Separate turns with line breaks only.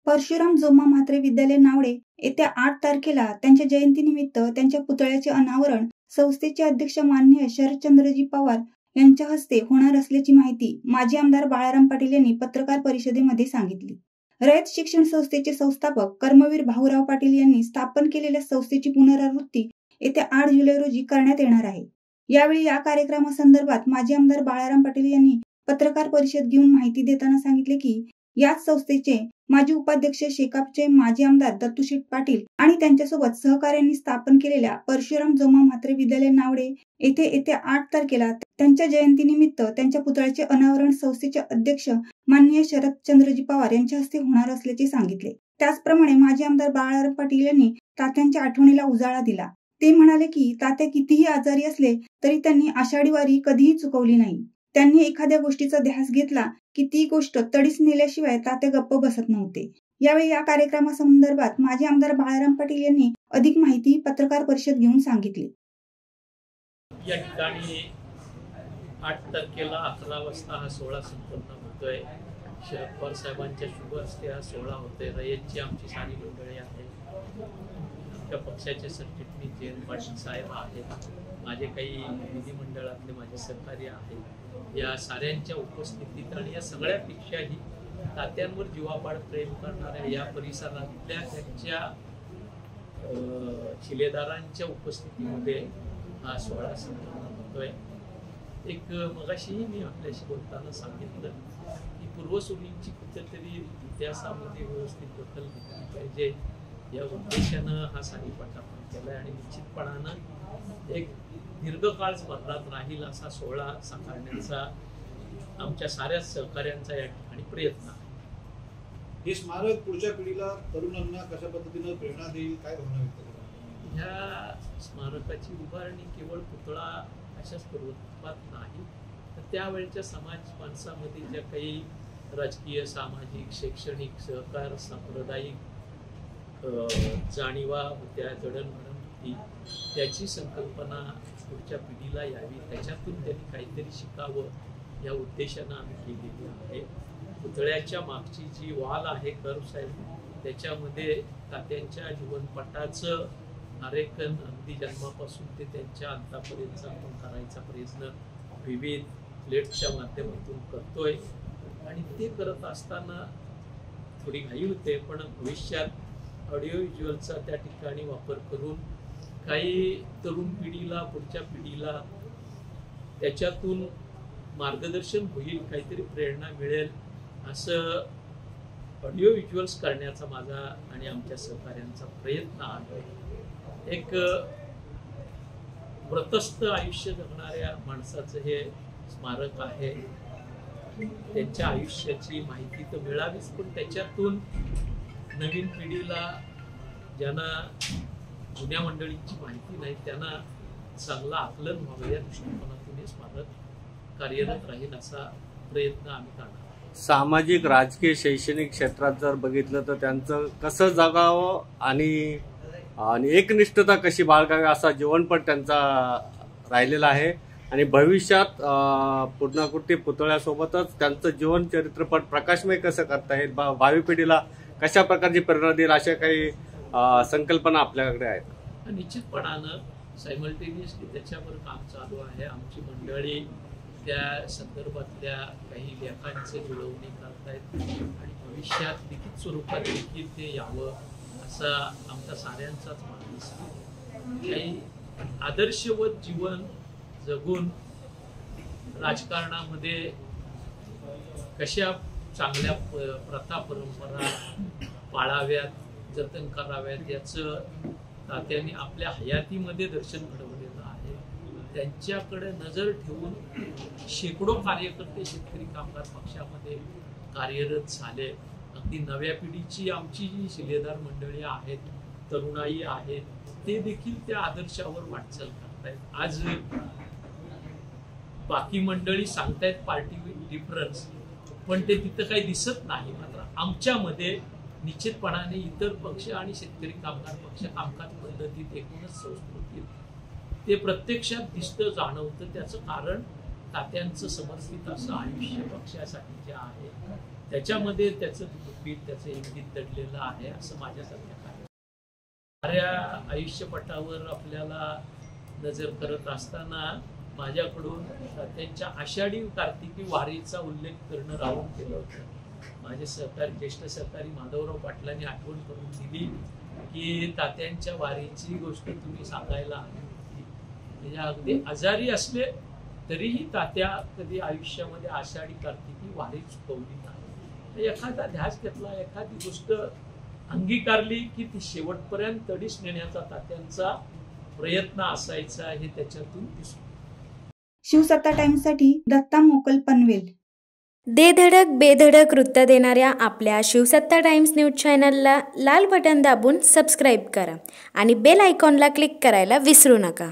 परशुराम जोमा म्हात्रे विद्यालय नावडे येत्या 8 तारखेला त्यांच्या जयंतीनिमित्त त्यांच्या पुतळ्याचे अनावरण संस्थेचे अध्यक्ष माननीय शरदचंद्रजी पवार यांच्या हस्ते होणार असल्याची माहिती माजी आमदार बाळाराम पाटील यांनी पत्रकार परिषदेमध्ये सांगितली. रयत शिक्षण संस्थेचे संस्थापक कर्मवीर भाऊराव पाटील यांनी स्थापन केलेल्या संस्थेची पुनरावृत्ती येत्या 8 जुलै रोजी करण्यात येणार आहे. यावेळी या कार्यक्रमासंदर्भात माजी आमदार बाळाराम पाटील यांनी पत्रकार परिषद घेऊन माहिती देताना सांगितले की याच संस्थेचे माजी उपाध्यक्ष शेकापचे माजी आमदार दत्तूशेठ पाटील आणि त्यांच्यासोबत सहकार्यांनी स्थापन केलेल्या परशुराम जोमा म्हात्रे विद्यालय नावडे येथे येत्या 8 तारखेला त्यांच्या जयंतीनिमित्त त्यांच्या पुतळ्याचे अनावरण संस्थेचे अध्यक्ष माननीय शरदचंद्रजी पवार यांच्या हस्ते होणार असल्याचे सांगितले. त्याचप्रमाणे माजी आमदार बाळाराम पाटील यांनी तात्यांच्या आठवणीला उजाळा दिला. ते म्हणाले की तात्या कितीही आजारी असले तरी त्यांनी आषाढी वारी कधीही चुकवली नाही. त्यांनी एखाद्या गोष्टीचा ध्यास घेतला की ती गोष्ट तडीस नेल्याशिवाय तात्या गप्प बसत नव्हते. यावेळी या कार्यक्रमासंदर्भात माजी आमदार बाळाराम पाटील यांनी अधिक माहिती पत्रकार परिषद घेऊन सांगितली.
या ठिकाणी 8 तारखेला 11 वाजता हा सोहळा संपन्न होतोय. शरद पवार साहेबांच्या शुभ हस्ते हा सोहळा होतोय. रयतची आमची सारी मंडळी आहे, आमच्या पक्षाचे सरचिटणीस जयंत पाटील साहेब आहेत, माझे काही विधिमंडळातले माझे सहकारी आहेत. या साऱ्यांच्या उपस्थितीत आणि या सगळ्यापेक्षाही तात्यांवर जीवापाड प्रेम करणाऱ्या या परिसरातल्या त्यांच्या शिलेदारांच्या उपस्थितीमध्ये हा सोहळा संपन्न होतोय. एक मगाशीही मी आपल्याशी बोलताना सांगितलं की पूर्वसुरींची कुठेतरी इतिहासामध्ये व्यवस्थित दखल घेतली पाहिजे या उद्देशानं हा सारीपाट आपण केलाय आणि निश्चितपणानं एक दीर्घकाळ स्मरणात राहील असा सोहळा साकारण्याचा आमच्या साऱ्या सहकार्यांचा या ठिकाणी प्रयत्न आहे.
हे स्मारक पुढच्या पिढीला तरुणांना कशा पद्धतीने प्रेरणा देईल, काय भावना व्यक्त करा?
ह्या स्मारकाची उभारणी केवळ पुतळा अशा स्वरूपात नाही, तर त्यावेळच्या समाज माणसामध्ये ज्या काही राजकीय, सामाजिक, शैक्षणिक, सहकार, सांप्रदायिक जाणीवा होत्या, जडणघडण होती, त्याची संकल्पना पुढच्या पिढीला यावी, त्याच्यातून त्यांनी काहीतरी शिकावं या उद्देशानं आम्ही केलेली आहे. पुतळ्याच्या मागची जी वॉल आहे कर्व साहेब, त्याच्यामध्ये तात्यांच्या जीवनपटाचं आरेखन अगदी जन्मापासून ते त्यांच्या अंतापर्यंत आपण करायचा प्रयत्न विविध प्लेटच्या माध्यमातून करतोय. आणि ते करत असताना थोडी घाई होते, पण भविष्यात ऑडिओ व्हिज्युअलचा त्या ठिकाणी वापर करून काही तरुण पिढीला, पुढच्या पिढीला त्याच्यातून मार्गदर्शन होईल, काहीतरी प्रेरणा मिळेल असं ऑडिओ व्हिज्युअल्स करण्याचा माझा आणि आमच्या सहकार्यांचा प्रयत्न आहे. एक व्रतस्थ आयुष्य जगणाऱ्या माणसाचं हे स्मारक आहे. त्यांच्या आयुष्याची माहिती तर मिळावीच, पण त्याच्यातून नवीन पिढीला, ज्यांना जुन्या मंडळींची माहिती नाही, त्यांना चांगलं आकलन व्हावं या दृष्टिकोनातून हे स्मारक कार्यरत राहील असा प्रयत्न आम्ही करणार.
सामाजिक, राजकीय, शैक्षणिक क्षेत्रात जर बघितलं तर त्यांचं कसं जगावं आणि एकनिष्ठता कशी बाळगावी असा जीवनपट त्यांचा राहिलेला आहे. आणि भविष्यात पूर्णाकृती पुतळ्यासोबतच त्यांचं जीवन चरित्रपट प्रकाशमय कसं करता येईल, भावी पिढीला कशा प्रकारची प्रेरणा देईल, अशा काही संकल्पना आपल्याकडे आहेत.
निश्चितपणानं सायमल्टेनियसली त्याच्यावर काम चालू आहे. आमची मंडळी त्या संदर्भातल्या काही लेखांची जुळवणी करतायत आणि भविष्यात लिखित स्वरूपात देखील ते यावं असा आमचा साऱ्यांचाच मानस आहे. काही आदर्शवत जीवन जगून राजकारणामध्ये कशा चांगल्या प्रथा, परंपरा पाळाव्यात, जतन कराव्यात याचं तात्यांनी आपल्या हयातीमध्ये दर्शन घडवलेलं आहे. त्यांच्याकडे नजर ठेवून शेकडो कार्यकर्ते शेतकरी कामगार पक्षामध्ये कार्यरत झाले. अगदी नव्या पिढीची आमची जी शिलेदार मंडळी आहेत, तरुणाई आहेत, ते देखील त्या आदर्शावर वाटचाल करतायत. आज बाकी मंडळी सांगतायत पार्टी विथ डिफरन्स, पण ते तिथं काही दिसत नाही. मात्र आमच्यामध्ये निश्चितपणाने इतर पक्ष आणि शेतकरी कामगार पक्ष कामकाज पद्धतीत, एकूणच संस्कृतीत ते प्रत्यक्षात दिसतं, जाणवतं. त्याचं कारण तात्यांचं समर्पित असं आयुष्य पक्षासाठी जे आहे त्याच्यामध्ये त्याचं गुपित, त्याचं इंगित दडलेलं आहे असं माझ्यासारख्या साऱ्या आयुष्यपटावर आपल्याला नजर करत असताना माझ्याकडून त्यांच्या आषाढी कार्तिकी वारीचा उल्लेख करणं राहून केलं होतं. माझे सहकारी, ज्येष्ठ सहकारी माधवराव पाटलांनी आठवण करून दिली की तात्यांच्या वारीची गोष्ट तुम्ही सांगायला हवी होती. म्हणजे अगदी आजारी असले तरीही तात्या कधी आयुष्यामध्ये आषाढी कार्तिकी वारी चुकवली नाही. एखादा ध्यास घेतला, एखादी गोष्ट अंगीकारली की ती शेवटपर्यंत तडीस नेण्याचा तात्यांचा प्रयत्न असायचा हे त्याच्यातून दिसतो.
शिवसत्ता टाइम्ससाठी दत्ता मोकल पनवेल.
दे धडक बेधडक वृत्त देणाऱ्या आपल्या शिवसत्ता टाइम्स न्यूज चॅनलला लाल बटन दाबून सबस्क्राईब करा आणि बेल आयकॉनला क्लिक करायला विसरू नका.